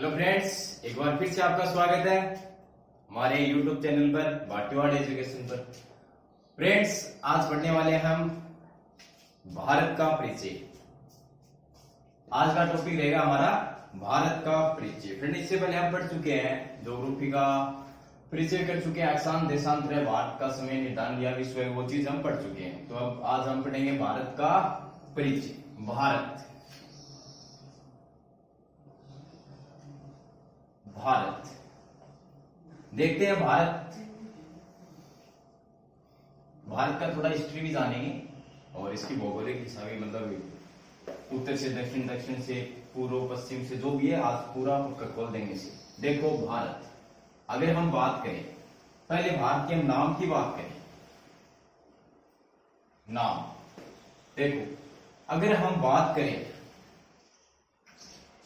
Hello friends, एक बार फिर से आपका स्वागत है हमारे YouTube चैनल पर भाटीवाड़ एजुकेशन पर। फ्रेंड्स, आज पढ़ने वाले हैं हम भारत का परिचय। आज का टॉपिक रहेगा हमारा भारत का परिचय। फ्रेंड, इससे पहले हम पढ़ चुके हैं ज्योग्राफी का परिचय कर चुके हैं, अक्षांश देशांतर भारत का समय निर्धारण या विश्व, वो चीज हम पढ़ चुके हैं। तो अब आज हम पढ़ेंगे भारत का परिचय। भारत भारत देखते हैं भारत का थोड़ा हिस्ट्री भी जानेंगे और इसकी भौगोलिक दिशा भी, मतलब उत्तर से दक्षिण, दक्षिण से पूर्व, पश्चिम से जो भी है आज पूरा खोल देंगे इसे। देखो भारत, अगर हम बात करें पहले भारत के नाम की बात करें, नाम देखो, अगर हम बात करें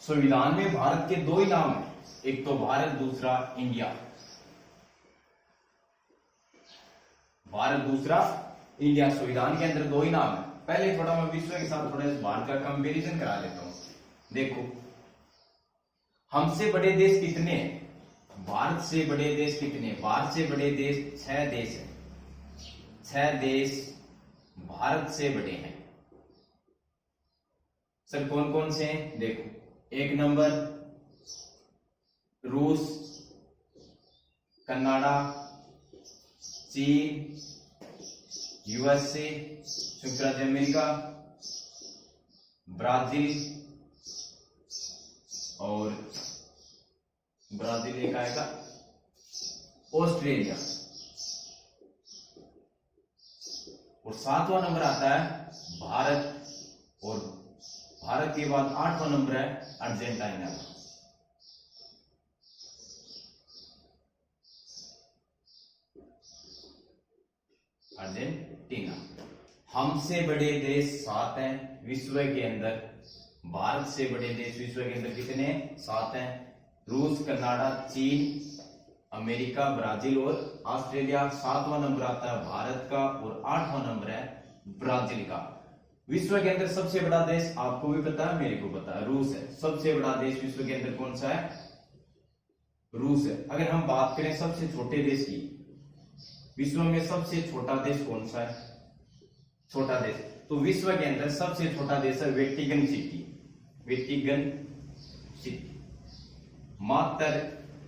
संविधान में भारत के दो ही नाम है, एक तो भारत, दूसरा इंडिया। भारत, दूसरा इंडिया, संविधान के अंदर दो ही नाम है। पहले थोड़ा मैं विश्व के साथ थोड़ा भारत का कंपैरिजन करा लेता हूं। देखो, हमसे बड़े देश कितने हैं? भारत से बड़े देश कितने हैं? भारत से बड़े देश 6 देश हैं। 6 देश भारत से बड़े हैं। सर कौन कौन से हैं? देखो, एक नंबर रूस, कनाडा, चीन, यूएसए, संयुक्त राज्य अमेरिका, ब्राजील, और ब्राजील एक आएगा, ऑस्ट्रेलिया, और 7वां नंबर आता है भारत, और भारत के बाद 8वां नंबर है अर्जेंटीना। अर्जेंटीना। हमसे बड़े देश 7 हैं विश्व के अंदर। भारत से बड़े देश विश्व के अंदर कितने हैं? 7 हैं। रूस, कनाडा, चीन, अमेरिका, ब्राजील और ऑस्ट्रेलिया। 7वां नंबर आता है भारत का और 8वां नंबर है ब्राजील का। विश्व के अंदर सबसे बड़ा देश आपको भी पता है, मेरे को पता है, रूस है। सबसे बड़ा देश विश्व के अंदर कौन सा है? रूस है। अगर हम बात करें सबसे छोटे देश की, विश्व में सबसे छोटा देश कौन सा है? छोटा देश तो विश्व के अंदर सबसे छोटा देश है वेटिकन सिटी। वेटिकन सिटी मात्र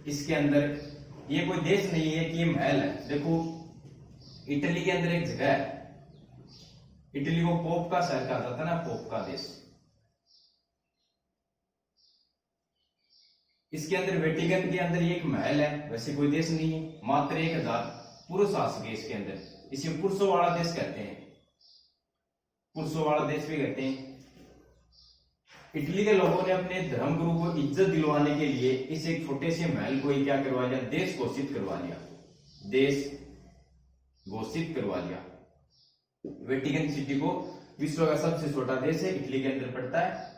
इसके अंदर, ये कोई देश नहीं है कि ये महल है। देखो, इटली के अंदर एक जगह है, इटली को पोप का शहर कहा जाता है ना, पोप का देश। इसके अंदर वेटिकन के अंदर एक महल है, वैसे कोई देश नहीं है। मात्र 1000 पुरुष शासक है इसके अंदर। इसे पुरुषों वाला देश कहते हैं, पुरुषों वाला देश भी कहते हैं। इटली के लोगों ने अपने धर्मगुरु को इज्जत दिलवाने के लिए इस एक छोटे से महल को ही क्या करवा लिया? देश घोषित करवा लिया। देश घोषित करवा लिया। वेटिकन सिटी को विश्व का सबसे छोटा देश है, इटली के अंदर पड़ता है,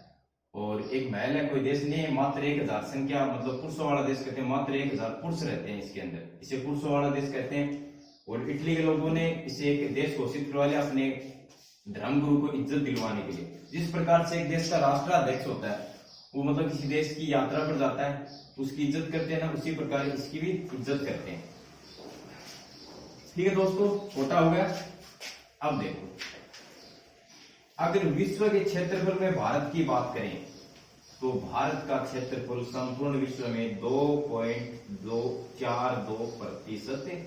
और एक महल है, कोई देश नहीं है। मात्र 1000 संख्या, मतलब पुरुषों वाला देश कहते हैं। मात्र 1000 पुरुष रहते हैं इसके अंदर, इसे पुरुषों वाला देश कहते हैं। और इटली के लोगों ने इसे एक देश घोषित करवा लिया अपने धर्मगुरु को इज्जत दिलवाने के लिए। जिस प्रकार से एक देश का राष्ट्राध्यक्ष होता है, वो मतलब किसी देश की यात्रा पर जाता है, उसकी इज्जत करते हैं ना, उसी प्रकार इसकी भी इज्जत करते हैं। ठीक है दोस्तों, छोटा हो गया। अब देखो, अगर विश्व के क्षेत्रफल में भारत की बात करें तो भारत का क्षेत्रफल संपूर्ण विश्व में 2.242% है।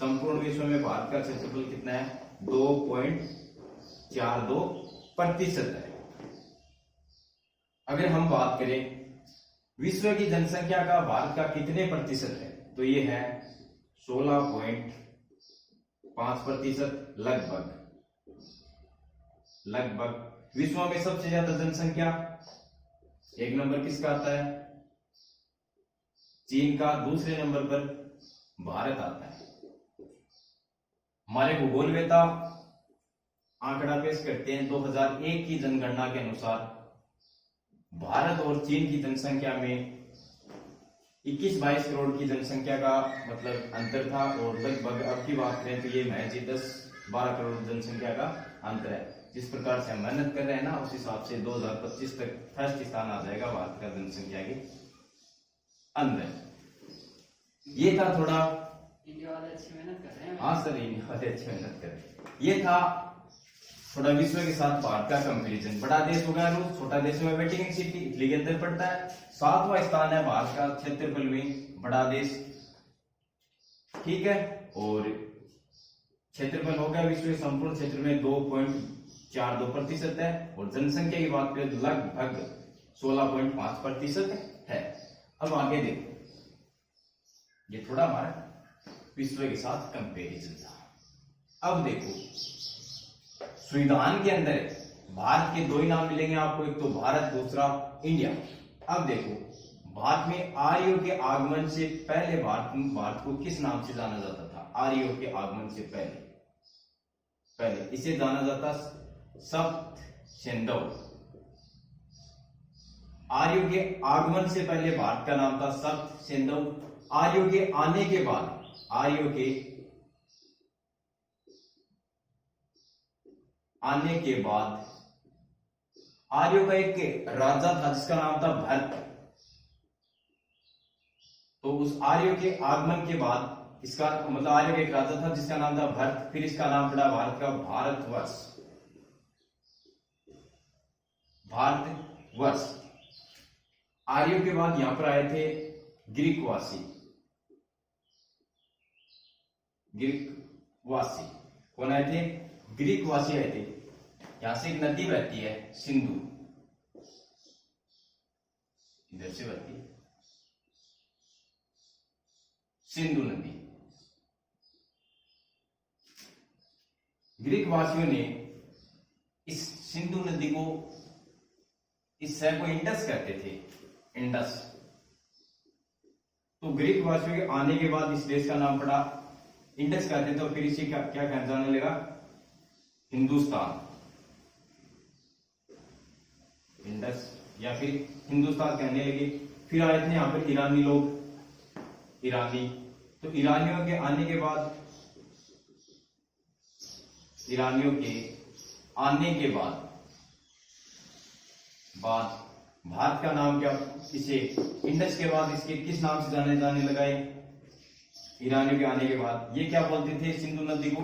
संपूर्ण विश्व में भारत का क्षेत्रफल कितना है? 2.42% है। अगर हम बात करें विश्व की जनसंख्या का भारत का कितने प्रतिशत है, तो ये है 16.5%, लगभग। विश्व में सबसे ज्यादा जनसंख्या, एक नंबर किसका आता है? चीन का। दूसरे नंबर पर भारत आता है। हमारे भूगोलवेता आंकड़ा पेश करते हैं, 2001 की जनगणना के अनुसार भारत और चीन की जनसंख्या में 21-22 करोड़ की जनसंख्या का मतलब अंतर था, और लगभग अब की बात करें तो ये महज 10-12 करोड़ जनसंख्या का अंतर है। जिस प्रकार से हम मेहनत कर रहे हैं ना, उस हिसाब से 2025 तक फर्स्ट स्थान आ जाएगा भारत का जनसंख्या के अंदर। ये था थोड़ा, इंडिया वाले अच्छी मेहनत कर रहे हैं। हाँ सर, इंडिया वाले अच्छी मेहनत कर रहे हैं। ये था थोड़ा विश्व के साथ भारत का कंपैरिजन। बड़ा देश हो गया रूस, छोटा देश में वेटिकन सिटी इटली के अंदर पड़ता है। 7वां स्थान है भारत का क्षेत्रफल में, बड़ा देश, ठीक है। और क्षेत्रफल हो गया विश्व के संपूर्ण क्षेत्र में 2.42% है, और जनसंख्या की बात करें तो लगभग 16.5% है। अब आगे देखो, ये थोड़ा हमारा विश्व के साथ कंपैरिजन था। अब देखो संविधान के अंदर भारत के दो ही नाम मिलेंगे आपको, एक तो भारत, दूसरा इंडिया। अब देखो भारत में आर्यों के आगमन से पहले भारत को किस नाम से जाना जाता था? आर्यों के आगमन से पहले इसे जाना जाता सप्त सिंधु। आर्यों के आगमन से पहले भारत का नाम था सप्त सिंधु। आर्यों के आने के बाद, आर्यों का एक राजा था जिसका नाम था भरत। तो उस आर्यों के आगमन के बाद इसका मतलब आर्यों का एक राजा था जिसका नाम था भरत, फिर इसका नाम पड़ा भारत का भारतवर्ष। आर्यों के बाद यहां पर आए थे ग्रीकवासी। कौन आए थे? ग्रीकवासी आए थे। यहां से एक नदी बहती है सिंधु, इधर से बहती है सिंधु नदी। ग्रीक वासियों ने इस सिंधु नदी को, इस शहर को इंडस कहते थे, इंडस। तो ग्रीक वासियों के आने के बाद इस देश का नाम पड़ा इंडस कहते थे, और फिर इसे क्या कहना जाने लगा? हिंदुस्तान, इंडस या फिर हिंदुस्तान कहने लगे। फिर आए थे यहाँ पर ईरानी लोग, ईरानी। तो ईरानियों के आने के बाद, भारत का नाम क्या, इसे इंडस के बाद इसके किस नाम से जाने लगा? ईरानियों के आने के बाद ये क्या बोलते थे? सिंधु नदी को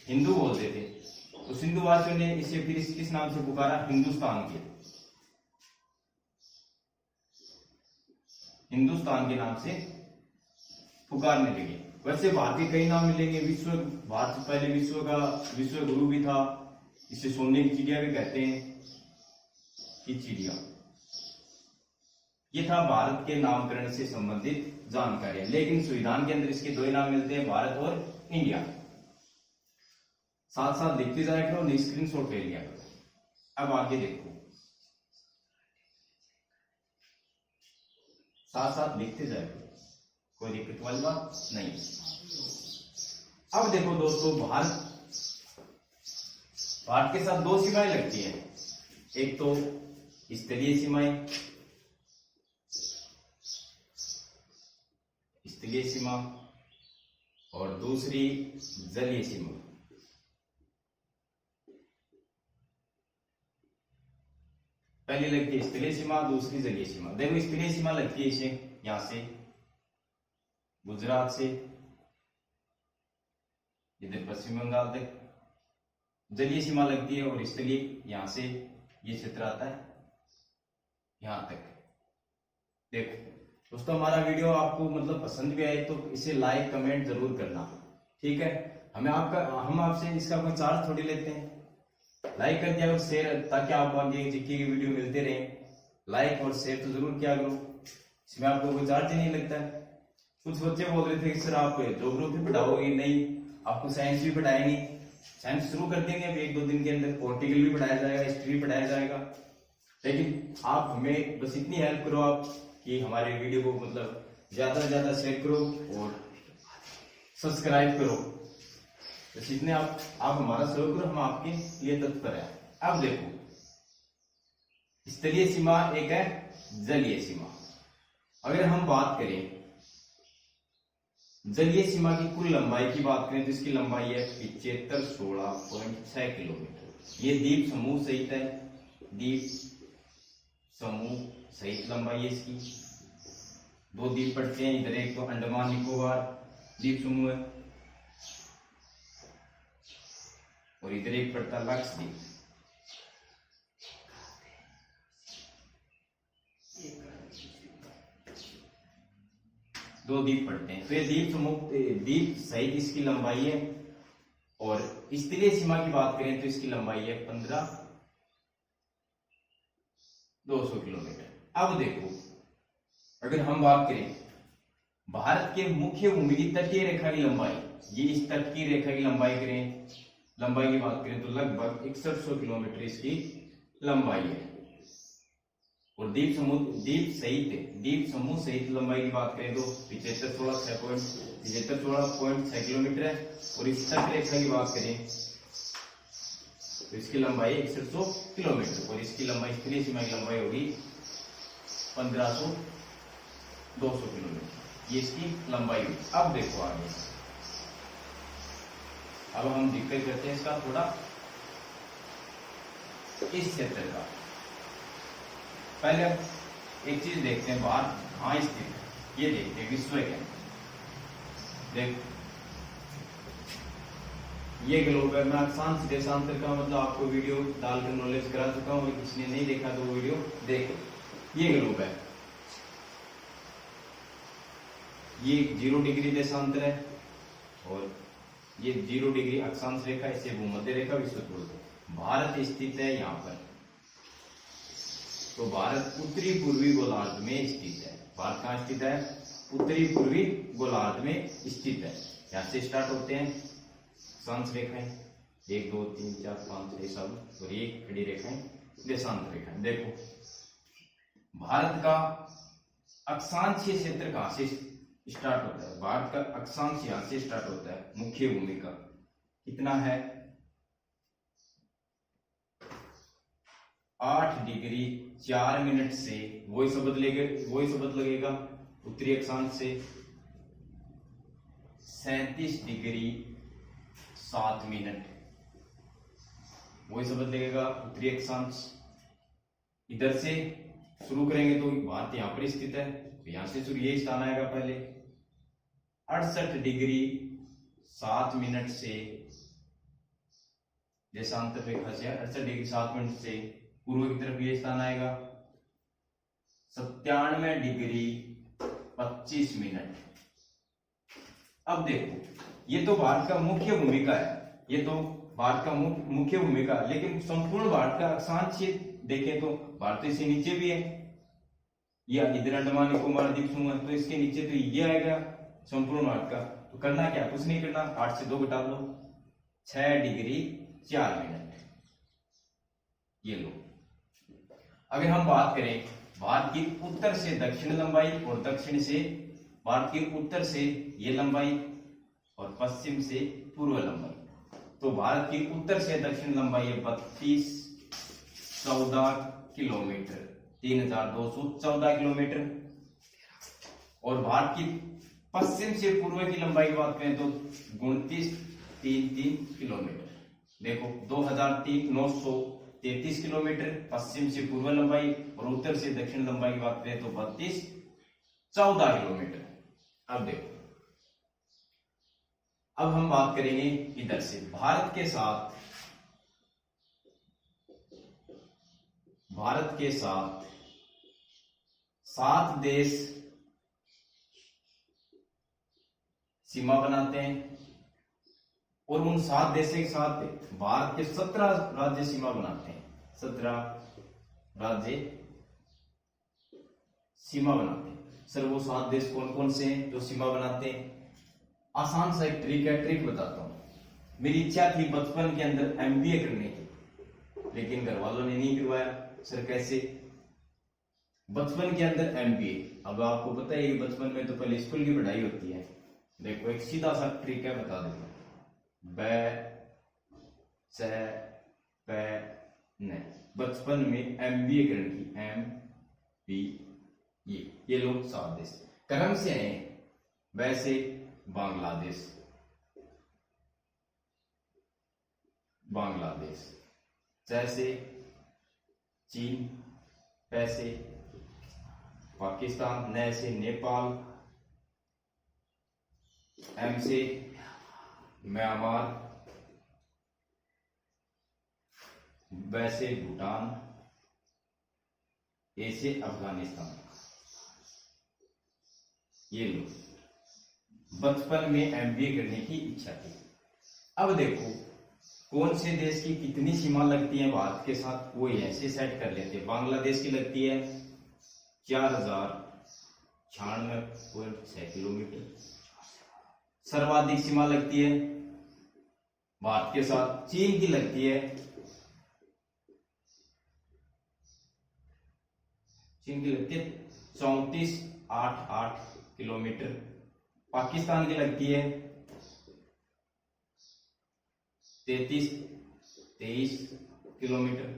हिंदू बोलते थे। तो सिंधु वासियों ने इसे फिर किस नाम से पुकारा? हिंदुस्तान के नाम से पुकारने लगे। वैसे भारत के कई नाम मिलेंगे। भारत से पहले विश्व गुरु भी था, इसे सोने की चिड़िया भी कहते हैं, की चिड़िया। ये था भारत के नामकरण से संबंधित जानकारी। लेकिन संविधान के अंदर इसके दो ही नाम मिलते हैं, भारत और इंडिया। साथ साथ देखते जाया करो, स्क्रीनशॉट ले लिया करो। अब आगे देखो, साथ साथ लिखते जाए, कोई दिक्कत वाली बात नहीं। अब देखो दोस्तों, भारत के साथ दो सीमाएं लगती हैं। एक तो स्थलीय सीमा और दूसरी जलीय सीमा। पहली लगती है स्थलीय सीमा, दूसरी जलीय सीमा। देखो स्थलीय सीमा लगती है इसे यहां से गुजरात से इधर पश्चिम बंगाल तक जलीय सीमा लगती है, और स्थलीय यहां से ये क्षेत्र आता है यहां तक। देखो दोस्तों, हमारा वीडियो आपको मतलब पसंद भी आए तो इसे लाइक कमेंट जरूर करना, ठीक है। हम आपसे इसका कोई चार्ज थोड़ी लेते हैं। लाइक कर दिया और शेयर, ताकि आप आगे जीके की वीडियो मिलते रहे। लाइक और शेयर तो जरूर किया करो, इसमें आपको कोई चार्ज नहीं लगता है। कुछ बच्चे बोल रहे थे कि सर आप ज्योग्राफी भी पढ़ाओगे? नहीं, आपको साइंस भी पढ़ाएंगे। साइंस शुरू कर देंगे अभी 1-2 दिन के अंदर। पॉलिटिकल भी पढ़ाया जाएगा, हिस्ट्री भी पढ़ाया जाएगा। लेकिन आप हमें बस इतनी हेल्प करो आप कि हमारे वीडियो को मतलब ज्यादा से ज्यादा शेयर करो और सब्सक्राइब करो। बस इतने आप हमारा सहयोग करो, हम आपके लिए तत्पर है। अब देखो, स्थलीय सीमा एक है, जलीय सीमा। अगर हम बात करें जलीय सीमा की कुल लंबाई की बात करें तो इसकी लंबाई है 7516.6 किलोमीटर। ये द्वीप समूह सहित है, द्वीप समूह सहित लंबाई है इसकी। दो द्वीप पड़ते हैं इधर, एक तो अंडमान निकोबार द्वीप समूह है और इधर एक पड़ता है लक्षद्वीप। दो द्वीप पड़ते हैं। तो ये द्वीप समूह द्वीप सहित इसकी लंबाई है। और स्तरीय सीमा की बात करें तो इसकी लंबाई है 15,200 किलोमीटर। अब देखो, अगर हम बात करें भारत के मुख्य भूमि की तटीय रेखा की लंबाई, ये इस तट की रेखा की लंबाई की बात करें तो लगभग 6100 किलोमीटर इसकी लंबाई है। और द्वीप समूह सहित लंबाई की बात करें तो 75,16.6 किलोमीटर है। और इस तट रेखा की बात करें तो इसकी लंबाई 6100 किलोमीटर और इसकी लंबाई, स्तरीय सीमा की लंबाई होगी 15,200 किलोमीटर। ये इसकी लंबाई हुई। अब देखो आगे, अब हम जिक्र करते हैं इसका थोड़ा, इस क्षेत्र का। पहले एक चीज देखते हैं, भारत कहाँ स्थित है ये देखते हैं, विश्व के। देख, ये ग्लोब है। मैं अक्षांश देशांतर का मतलब आपको वीडियो डालकर नॉलेज करा चुका हूँ, किसी ने नहीं देखा तो वो वीडियो देखो। ये ग्लोब है, ये 0 डिग्री देशांतर है और ये 0 डिग्री अक्षांश रेखा, इसे भूमध्य रेखा विषुववृत्त बोलते हैं। भारत स्थित है यहाँ पर। तो भारत उत्तरी पूर्वी गोलार्ध में स्थित है। भारत कहाँ स्थित है? उत्तरी पूर्वी गोलार्ध में स्थित है। यहाँ से स्टार्ट होते हैं अक्षांश रेखाएं, 1 2 3 4 5 6 7 और ये खड़ी रेखाएं देशांतर रेखाएं। देखो, भारत का अक्षांशीय क्षेत्र कहाँ से स्टार्ट होता है? भारत का अक्षांश यहाँ से स्टार्ट होता है। मुख्य भूमि का कितना है? 8 डिग्री 4 मिनट से वही शब्द लगेगा उत्तरी अक्षांश से 37 डिग्री 7 मिनट, वही शब्द लगेगा उत्तरी अक्षांश। इधर से शुरू करेंगे तो भारत यहाँ पर स्थित है, तो यहां से शुरू, ये स्थान आएगा पहले। 68 डिग्री 7 मिनट से देशांतर रेखा से 68 डिग्री 7 मिनट से पूर्व की तरफ ये स्थान आएगा। 97 डिग्री 25 मिनट। अब देखो, ये तो भारत का मुख्य भूमिका है, ये तो भारत का मुख्य भूमिका, लेकिन संपूर्ण भारत का अक्षांशीय देखें तो भारत इससे नीचे भी है, या इधर अंडमान निकोबार द्वीप समूह है, तो इसके नीचे तो ये आएगा संपूर्ण भारत का। तो करना क्या, कुछ नहीं करना, 8 से 2 घटा लो, 6 डिग्री 4 मिनट। ये लो। अगर हम बात करें भारत की उत्तर से दक्षिण लंबाई और दक्षिण से भारत की उत्तर से ये लंबाई और पश्चिम से पूर्व लंबाई, तो भारत की उत्तर से दक्षिण लंबाई है 3214 किलोमीटर, 3214 किलोमीटर। और भारत की पश्चिम से पूर्व की लंबाई की बात करें तो 2933 किलोमीटर। देखो, 2933 किलोमीटर पश्चिम से पूर्व लंबाई, और उत्तर से दक्षिण लंबाई की बात करें तो 3214 किलोमीटर। अब देखो, अब हम बात करेंगे इधर से भारत के साथ 7 देश सीमा बनाते हैं, और उन 7 देशों के साथ भारत के 17 राज्य सीमा बनाते हैं। 17 राज्य सीमा बनाते हैं। सर, वो 7 देश कौन कौन से हैं जो सीमा बनाते हैं? आसान सा एक ट्रिक बताता हूं। मेरी इच्छा थी बचपन के अंदर MBA करने की, लेकिन घर वालों ने नहीं करवाया। सर कैसे? बचपन के अंदर MBA। अब आपको पता है बचपन में तो पहले स्कूल की पढ़ाई होती है। देखो, एक सीधा सा ट्रिक है, बता देता हूं। बचपन में MBA करने की, MBA। ये लोग 7 देश क्रम से हैं। वैसे बांग्लादेश, जैसे चीन, पैसे पाकिस्तान, न से नेपाल, एम से म्यांमार, ब से भूटान, ए से अफगानिस्तान। ये लो, बचपन में एमबीए करने की इच्छा थी। अब देखो कौन से देश की कितनी सीमा लगती है भारत के साथ, वो ऐसे सेट कर लेते हैं। बांग्लादेश की लगती है 4096.6 किलोमीटर। सर्वाधिक सीमा लगती है भारत के साथ चीन की लगती है 3488 किलोमीटर। पाकिस्तान की लगती है 3323 किलोमीटर।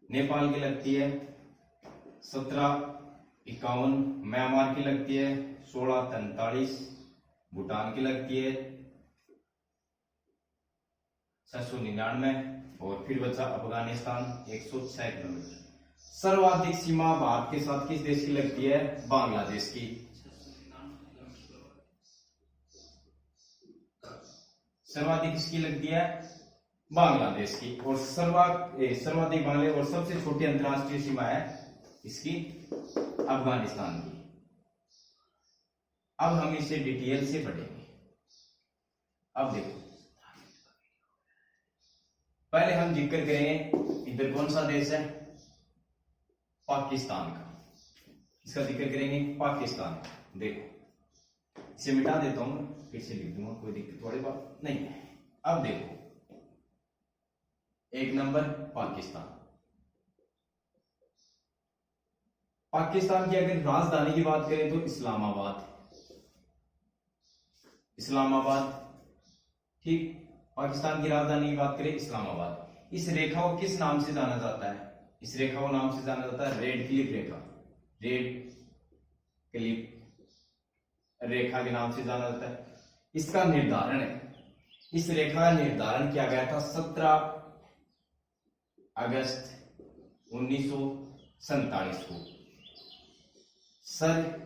नेपाल की लगती है 1751। म्यांमार की लगती है 1643। भूटान की लगती है 699 और फिर बचा अफगानिस्तान 106 किलोमीटर। सर्वाधिक सीमा भारत के साथ किस देश की लगती है? बांग्लादेश की। सर्वाधिक किसकी लगती है? बांग्लादेश की। और सर्वाधिक बांग्लादेश और सबसे छोटी अंतरराष्ट्रीय सीमा है इसकी अफगानिस्तान की। अब हम इसे डिटेल से पढ़ेंगे। अब देखो, पहले हम जिक्र करेंगे इधर कौन सा देश है? पाकिस्तान का। इसका जिक्र करेंगे पाकिस्तान। देखो इसे मिटा देता हूं, फिर से लिख दूंगा, कोई दिक्कत वाली बात नहीं है। अब देखो, एक नंबर पाकिस्तान। पाकिस्तान की अगर राजधानी की बात करें तो इस्लामाबाद। इस्लामाबाद, ठीक। पाकिस्तान की राजधानी की बात करें इस्लामाबाद। इस रेखा को किस नाम से जाना जाता है? इस रेखा को नाम से जाना जाता है रेड क्लिफ रेखा। रेड क्लिफ रेखा के नाम से जाना जाता है। इसका निर्धारण है, इस रेखा का निर्धारण किया गया था 17 अगस्त 1947 को सर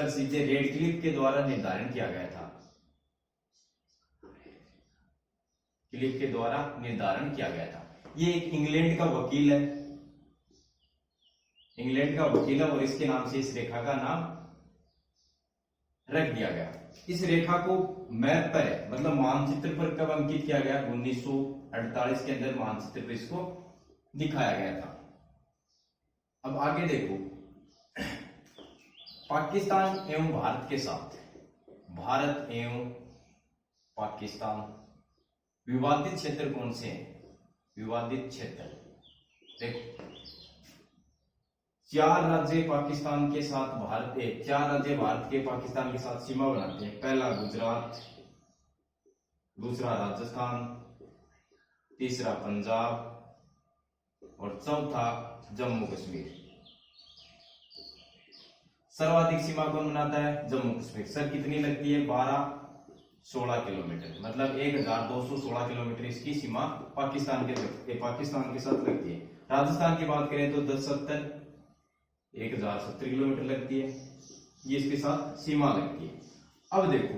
सीजे रेडक्लिफ के द्वारा निर्धारण किया गया था। क्लिफ के द्वारा निर्धारण किया गया था। ये एक इंग्लैंड का वकील है, इंग्लैंड का वकील है, और इसके नाम से इस रेखा का नाम रख दिया गया। इस रेखा को मैप पर है, मतलब मानचित्र पर कब अंकित किया गया? 1948 के अंदर मानचित्र पर इसको दिखाया गया था। अब आगे देखो, पाकिस्तान एवं भारत के साथ, भारत एवं पाकिस्तान विवादित क्षेत्र कौन से हैं? विवादित क्षेत्र देखो, 4 राज्य पाकिस्तान के साथ भारत 4 राज्य भारत के पाकिस्तान के साथ सीमा बनाते हैं। पहला गुजरात, दूसरा राजस्थान, तीसरा पंजाब और चौथा जम्मू कश्मीर। सर्वाधिक सीमा कौन बनाता है? जम्मू कश्मीर। सर कितनी लगती है? 1216 किलोमीटर, मतलब 1216 किलोमीटर इसकी सीमा पाकिस्तान के साथ लगती है। राजस्थान की बात करें तो 1070 किलोमीटर लगती है, ये इसके साथ सीमा लगती है। अब देखो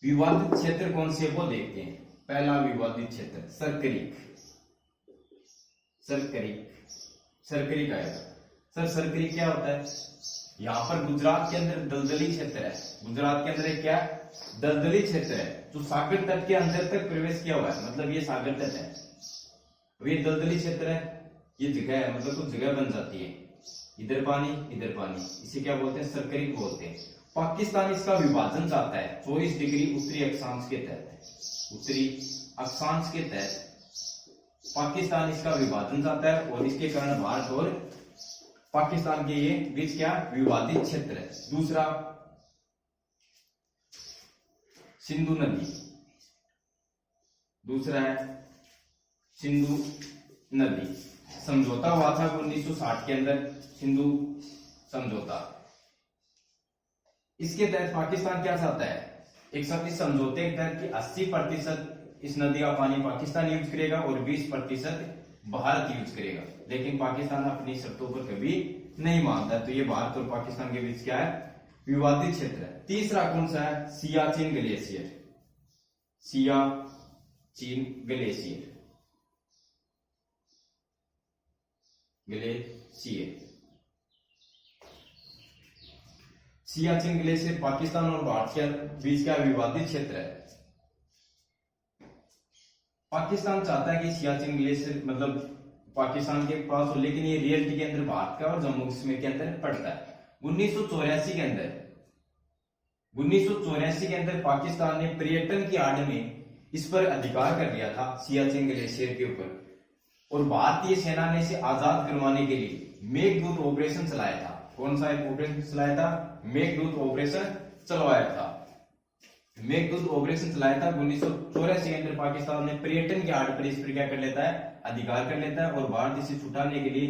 विवादित क्षेत्र कौन से, वो देखते हैं। पहला विवादित क्षेत्र सरकरीक। सरकरीक आएगा। सर सरकरीक क्या होता है? यहाँ पर गुजरात के अंदर दलदली क्षेत्र है। गुजरात के अंदर एक क्या है? दलदली क्षेत्र है, जो सागर तट के अंदर तक प्रवेश किया हुआ है, मतलब ये सागर तट है। अब ये दलदली क्षेत्र है, ये जगह है, मतलब कुछ जगह बन जाती है, इधर पानी इधर पानी, इसे क्या बोलते हैं? सरकरीक बोलते हैं। पाकिस्तान इसका विभाजन चाहता है 24 डिग्री उत्तरी अक्षांश के तहत। उत्तरी अक्षांश के तहत पाकिस्तान इसका विभाजन चाहता है, और इसके कारण भारत और पाकिस्तान के ये बीच क्या विवादित क्षेत्र है। दूसरा सिंधु नदी, दूसरा है सिंधु नदी। समझौता हुआ था 1960 के अंदर, सिंधु समझौता। इसके तहत पाकिस्तान क्या चाहता है? एक साथ इस समझौते के तहत कि 80% इस नदी का पानी पाकिस्तान यूज करेगा और 20% भारत यूज करेगा, लेकिन पाकिस्तान अपनी शर्तों पर कभी नहीं मानता। तो ये भारत और पाकिस्तान के बीच क्या है, विवादित क्षेत्र है। तीसरा कौन सा है, Siachen glacier. Siachen glacier, Siachen glacier Pakistan और भारत के बीच का विवादित क्षेत्र है। पाकिस्तान चाहता है कि सियाचिन ग्लेशियर मतलब पाकिस्तान के पास हो, लेकिन ये रियलिटी के अंदर भारत का और जम्मू कश्मीर के अंदर पड़ता है। 1984 के अंदर पाकिस्तान ने पर्यटन की आड़ में इस पर अधिकार कर लिया था, सियाचिन ग्लेशियर के ऊपर, और भारतीय सेना ने इसे आजाद करवाने के लिए मेघदूत ऑपरेशन चलाया था। कौन सा ऑपरेशन चलाया था, मेघदूत ऑपरेशन चलवाया था। मेघदूत ऑपरेशन चलाया था 1984 के अंदर। पाकिस्तान ने पर्यटन के आड़ पर इस पर क्या कर लेता है, अधिकार कर लेता है, और भारत इसे छुटाने के लिए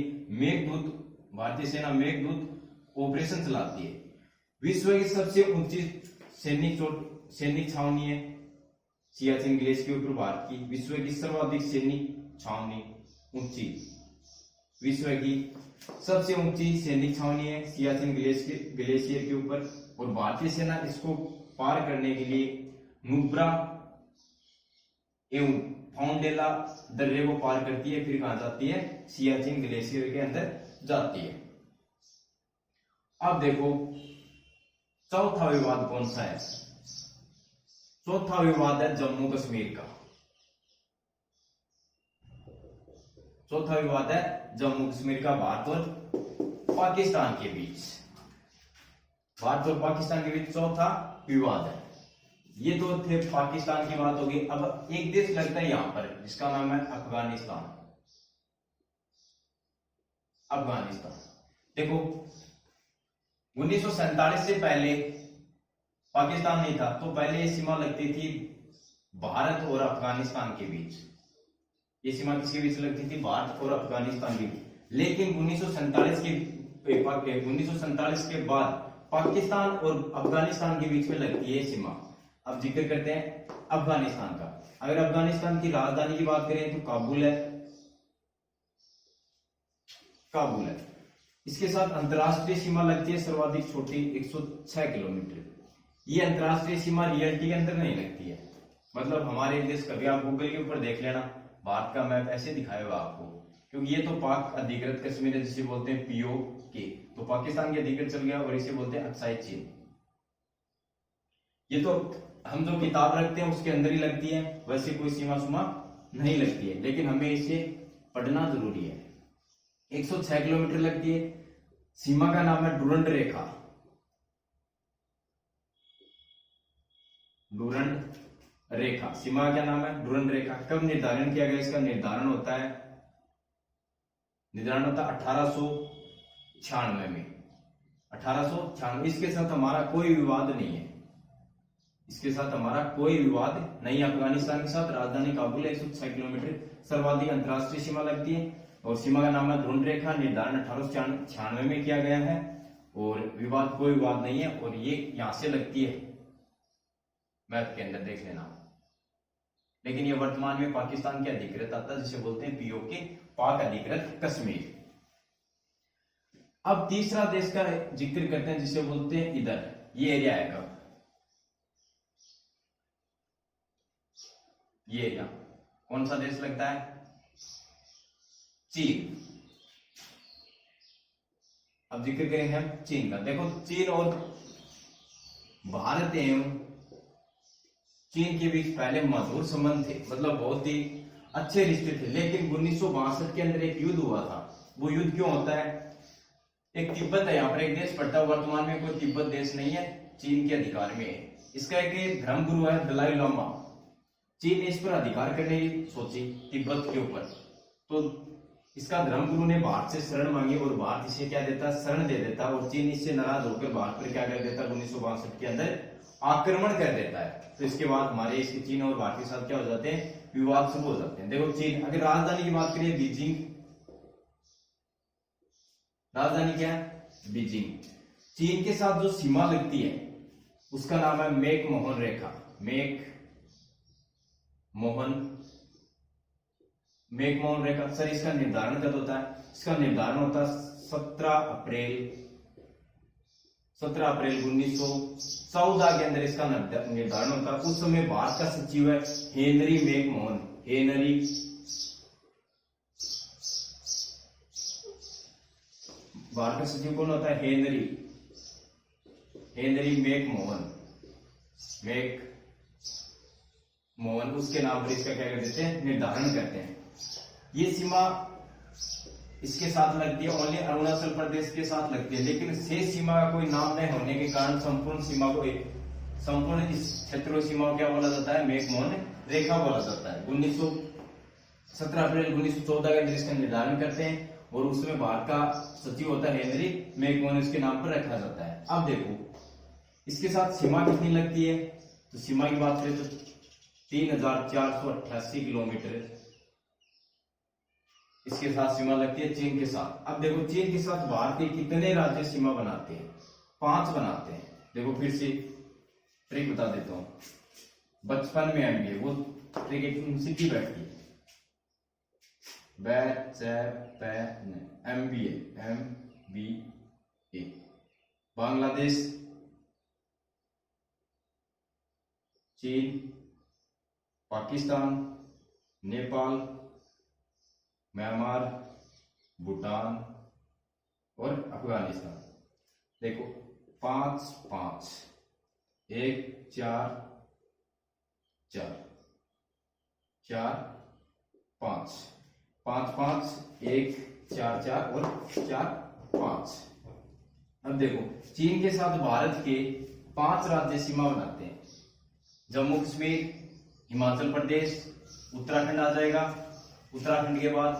भारतीय सेना मेघदूत ऑपरेशन चलाती है। विश्व की सबसे ऊंची सैनिक छावनी है सियाचिन ग्लेशियर के ऊपर भारत की। विश्व की सर्वाधिक सैनिक छावनी ऊंची, विश्व की सबसे ऊंची सैनिक छावनी है सियाचिन ग्लेशियर के ऊपर, और भारतीय सेना इसको पार करने के लिए नुब्रा एवं फाउंडेला दर्रे को पार करती है, फिर कहां जाती है, सियाचिन ग्लेशियर के अंदर जाती है। अब देखो चौथा विवाद कौन सा है, चौथा विवाद है जम्मू कश्मीर का। चौथा विवाद है जम्मू कश्मीर का, भारत और पाकिस्तान के बीच। भारत और पाकिस्तान के बीच चौथा विवाद है। ये तो थे पाकिस्तान की बात होगी। अब एक देश लगता है यहां पर जिसका नाम है अफगानिस्तान। अफगानिस्तान देखो 1947 से पहले पाकिस्तान नहीं था, तो पहले ये सीमा लगती थी भारत और अफगानिस्तान के बीच। ये सीमा किसके बीच लगती थी, भारत और अफगानिस्तान के बीच। लेकिन 1947 के बाद पाकिस्तान और अफगानिस्तान के बीच में लगती है सीमा। अब जिक्र करते हैं अफगानिस्तान का। अगर अफगानिस्तान की राजधानी की बात करें तो काबुल है, काबुल है। इसके साथ अंतरराष्ट्रीय सीमा लगती है सर्वाधिक छोटी 106 किलोमीटर। ये अंतरराष्ट्रीय सीमा रियलिटी के अंदर नहीं लगती है, मतलब हमारे देश, कभी आप गूगल के ऊपर देख लेना, भारत का मैप ऐसे दिखाएगा आपको, क्योंकि ये तो पाक अधिकृत कश्मीर है जिसे बोलते हैं POK, तो पाकिस्तान के अधिकृत चल गया, और इसे बोलते हैं अक्साई चीन। ये तो हम जो किताब रखते हैं उसके अंदर ही लगती है, वैसे कोई सीमा नहीं लगती है, लेकिन हमें इसे पढ़ना जरूरी है। 106 किलोमीटर लगती है। सीमा का नाम है डुरंड रेखा। डुरंड रेखा, सीमा का नाम है डुरंड रेखा। कब निर्धारण किया गया इसका? निर्धारण होता है 1896 में। 1896। इसके साथ हमारा कोई विवाद नहीं है, इसके साथ हमारा कोई विवाद नहीं। अफगानिस्तान के साथ राजधानी काबुल है, 106 किलोमीटर सर्वाधिक अंतरराष्ट्रीय सीमा लगती है, और सीमा का नाम है ध्रुव रेखा। निर्धारण 1896 में किया गया है, और विवाद कोई विवाद नहीं है, और ये यहां से लगती है, मैप के अंदर देख लेना। लेकिन ये वर्तमान में पाकिस्तान के अधिकृत आता है, जिसे बोलते हैं POK, पाक अधिकृत कश्मीर। अब तीसरा देश का जिक्र करते हैं जिसे बोलते हैं इधर, ये एरिया है कब, ये एरिया कौन सा देश लगता है? चीन। अब जिक्र करेंगे हम चीन का। देखो चीन और भारत एवं चीन के बीच पहले मधुर संबंध थे, मतलब बहुत ही अच्छे रिश्ते थे। लेकिन 1962 के अंदर एक युद्ध हुआ था। वो युद्ध क्यों होता है? एक तिब्बत है, यहाँ पर एक देश पड़ता है, वर्तमान में कोई तिब्बत देश नहीं है, चीन के अधिकार में है। इसका एक धर्मगुरु है दलाई लामा। चीन ने इस पर अधिकार करने की सोची तिब्बत के ऊपर, तो इसका धर्मगुरु ने भारत से शरण मांगी, और भारत इसे क्या देता? शरण दे देता, और चीन इससे नाराज होकर भारत पर क्या कर देता? 1962 के अंदर आक्रमण कर देता है। तो इसके बाद हमारे इसके चीन और भारत के साथ क्या हो जाते हैं? विवाद शुरू हो जाते हैं। देखो चीन, अगर राजधानी की बात करिए बीजिंग, राजधानी क्या है? बीजिंग। चीन के साथ जो सीमा लगती है उसका नाम है मेक मोहन रेखा। मेक मोहन मैकमोहन रेखा सर, इसका निर्धारण कब होता है? इसका निर्धारण होता है 17 अप्रैल 1914 के अंदर इसका निर्धारण होता है। उस समय भारत का सचिव है हेनरी मैकमोहन। हेनरी भारत का सचिव कौन होता है? हेनरी मैकमोहन, उसके नाम पर इसका क्या कर देते हैं? निर्धारण करते हैं। ये सीमा इसके साथ लगती है, ओनली अरुणाचल प्रदेश के साथ लगती है, लेकिन शेष सीमा का कोई नाम नहीं होने के कारण संपूर्ण सीमा को, संपूर्ण इस क्षेत्र सीमा को क्या बोला जाता है? मैकमोहन रेखा बोला जाता है। 17 अप्रैल 1914 के अंदर इसका निर्धारण करते हैं और उसमें भारत का सचिव होता है हेनरी मैकमोहन, इसके नाम पर रखा जाता है। अब देखो इसके साथ सीमा कितनी लगती है, तो सीमा की बात करें तो 3488 किलोमीटर इसके साथ सीमा लगती है चीन के साथ। अब देखो चीन के साथ भारत के कितने राज्य सीमा बनाते हैं? 5 बनाते हैं। देखो फिर से ट्रिक बता देता हूं, बचपन में आएंगे वो ट्रिक एकदम सीधी बैठती है। MBA बांग्लादेश, चीन, पाकिस्तान, नेपाल, म्यांमार, भूटान और अफगानिस्तान। देखो 5 5 1 4 4 4 5 5 5 1 4 4 और 4 5। अब देखो चीन के साथ भारत के 5 राज्य सीमा बनाते हैं। जम्मू कश्मीर, हिमाचल प्रदेश, उत्तराखंड आ जाएगा, उत्तराखंड के बाद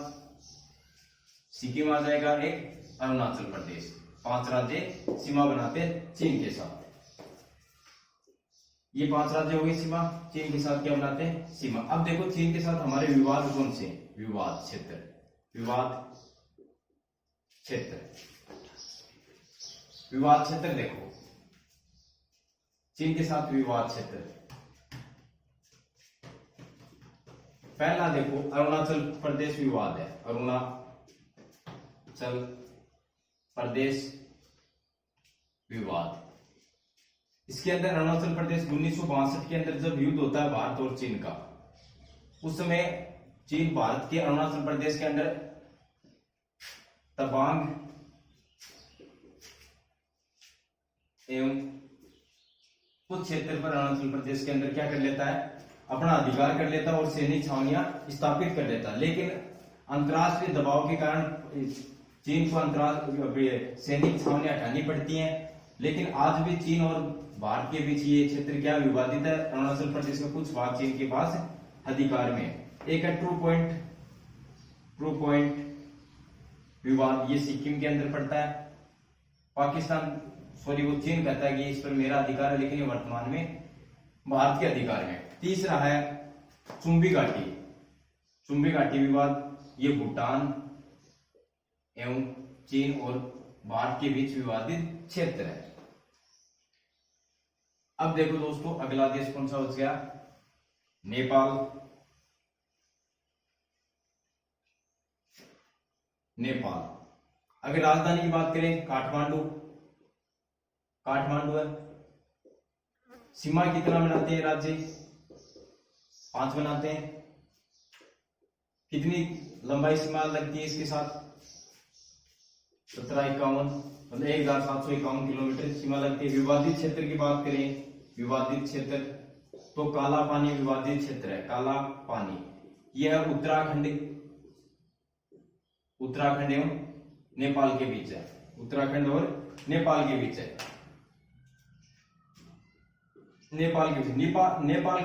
सिक्किम आ जाएगा, एक अरुणाचल प्रदेश। 5 राज्य सीमा बनाते हैं चीन के साथ। ये 5 राज्य हो गए सीमा, चीन के साथ क्या बनाते हैं? सीमा। अब देखो चीन के साथ हमारे विवाद कौन से? विवाद क्षेत्र देखो चीन के साथ विवाद क्षेत्र। पहला देखो अरुणाचल प्रदेश विवाद है, अरुणाचल प्रदेश विवाद। इसके अंदर अरुणाचल प्रदेश 1962 के अंदर जब युद्ध होता है भारत और चीन का, उस समय चीन भारत के अरुणाचल प्रदेश के अंदर तवांग एवं कुछ क्षेत्र पर अरुणाचल प्रदेश के अंदर क्या कर लेता है? अपना अधिकार कर लेता और सैनिक छावनियां स्थापित कर लेता। लेकिन अंतर्राष्ट्रीय दबाव के कारण चीन को अंतर्राष्ट्रीय सैनिक छावनियां हटानी पड़ती हैं। लेकिन आज भी चीन और भारत के बीच ये क्षेत्र क्या विवादित है? अरुणाचल प्रदेश का कुछ भाग चीन के पास अधिकार में। एक है ट्रू पॉइंट विवाद, ये सिक्किम के अंदर पड़ता है। पाकिस्तान वो चीन कहता है कि इस पर मेरा अधिकार है, लेकिन ये वर्तमान में भारत के अधिकार में। तीसरा है चुंबी घाटी विवाद, ये भूटान एवं चीन और भारत के बीच विवादित क्षेत्र है। अब देखो दोस्तों अगला देश कौन सा बच गया? नेपाल। अगर राजधानी की बात करें काठमांडू है। सीमा कितना बनाते हैं राज्य? 5 बनाते हैं। कितनी लंबाई सीमा लगती है इसके साथ? 1751 मतलब 1751 किलोमीटर सीमा लगती है। विवादित क्षेत्र की बात करें, विवादित क्षेत्र तो काला पानी विवादित क्षेत्र है। काला पानी यह उत्तराखंड एवं नेपाल के बीच है। उत्तराखंड और नेपाल के बीच है। नेपाल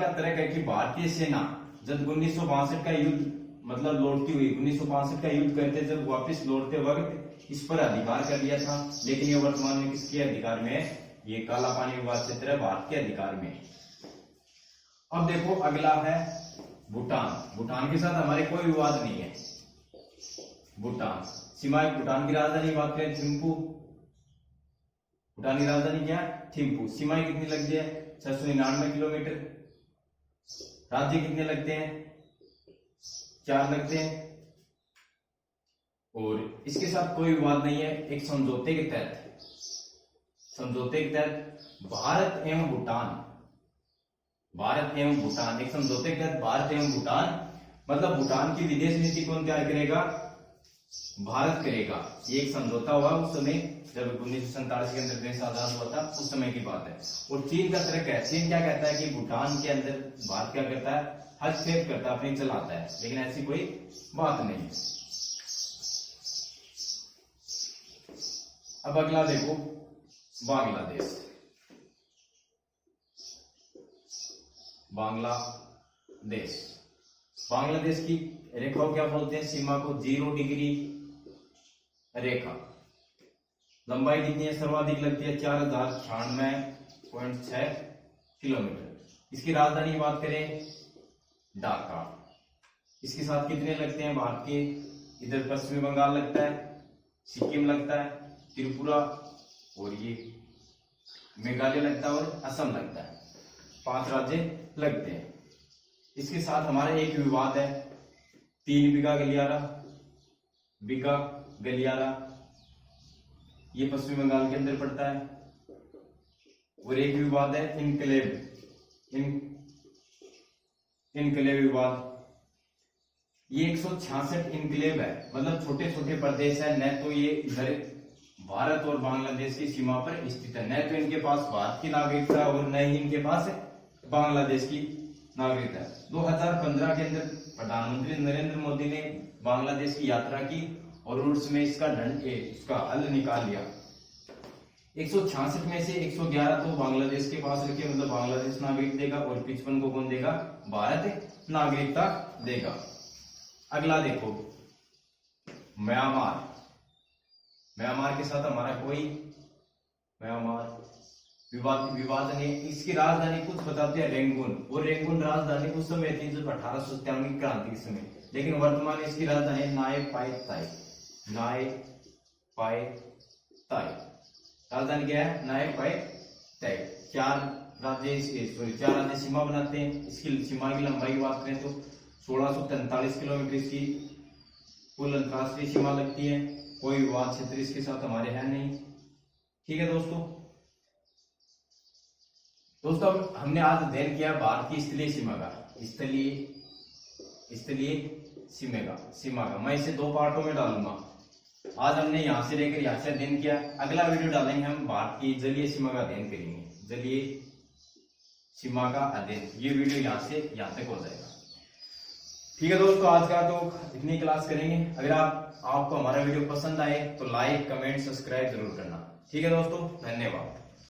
का तर्क है कि भारतीय सेना जब 1962 का युद्ध मतलब लौटती हुई 1962 का युद्ध करते जब वापस लौटते वक्त इस पर अधिकार कर लिया था, लेकिन ये वर्तमान में किसके अधिकार में है? ये काला पानी विवाद क्षेत्र है, भारत के अधिकार में। अब देखो अगला है भूटान के साथ हमारे कोई विवाद नहीं है। भूटान सीमा, भूटान की राजधानी बात करें थिम्पू। भूटान की राजधानी क्या है? थिम्पू। सीमाएं कितनी लगती है? 699 किलोमीटर। राज्य कितने लगते हैं? 4 लगते हैं। और इसके साथ कोई विवाद नहीं है। एक समझौते के तहत भारत एवं भूटान एक समझौते के तहत भारत एवं भूटान, मतलब भूटान की विदेश नीति कौन तैयार करेगा? भारत करेगा। ये एक समझौता हुआ उस समय जब 1947 के अंदर देश आजाद हुआ था, उस समय की बात है। और चीन का तर्क है, चीन क्या कहता है कि भूटान के अंदर भारत क्या करता है? हस्तक्षेप करता है, अपनी चलाता है, लेकिन ऐसी कोई बात नहीं है। अब अगला देखो, बांग्लादेश की रेखा को क्या बोलते हैं? सीमा को 0 डिग्री रेखा। लंबाई कितनी है? सर्वाधिक लगती है 4096.6 किलोमीटर। इसकी राजधानी की बात करें, ढाका। इसके साथ कितने लगते हैं भारत के? इधर पश्चिमी बंगाल लगता है, सिक्किम लगता है, त्रिपुरा और ये मेघालय लगता है और असम लगता है। 5 राज्य लगते हैं। इसके साथ हमारा एक विवाद है, 3 बीघा गलियारा, ये पश्चिमी बंगाल के अंदर पड़ता है। और एक विवाद है इनक्लेव विवाद। ये 166 इनक्लेव है, मतलब छोटे छोटे प्रदेश है। न तो ये इधर भारत और बांग्लादेश की सीमा पर स्थित है, न तो इनके पास भारत की नागरिकता और न ही इनके पास बांग्लादेश की नागरिकता। 2015 के अंदर प्रधानमंत्री नरेंद्र मोदी ने बांग्लादेश की यात्रा की और उसमें इसका हल निकाल लिया। 166 में से 111 तो बांग्लादेश के पास रखे, मतलब बांग्लादेश नागरिक देगा, और 55 को कौन देगा? भारत नागरिकता देगा। अगला देखो, म्यांमार के साथ हमारा कोई विवाद नहीं। इसकी राजधानी कुछ बताते हैं रेंगून, और रेंगून राजधानी उस समय थी जब 1897 की क्रांति के समय, लेकिन वर्तमान इसकी राजधानी नाय पाई ताई। राजधानी क्या है? नाय पाई ताई। 4 राज्य सीमा बनाते हैं। इसकी सीमा की लंबाई की बात करें तो 1643 किलोमीटर इसकी कुल अंतरराष्ट्रीय सीमा लगती है। कोई विवाद क्षेत्र इसके साथ हमारे है नहीं। ठीक है दोस्तों, हमने आज अध्ययन किया भारत की स्थलीय सीमा का। मैं इसे 2 पार्टों में डालूंगा। आज हमने यहां से लेकर यहां से अध्ययन किया। अगला वीडियो डालेंगे, हम भारत की जलीय सीमा का अध्ययन करेंगे। जलीय सीमा का अध्ययन, ये वीडियो यहां से यहां तक हो जाएगा। ठीक है दोस्तों, आज का तो इतनी क्लास करेंगे। अगर आपको हमारा वीडियो पसंद आए तो लाइक, कमेंट, सब्सक्राइब जरूर करना। ठीक है दोस्तों, धन्यवाद।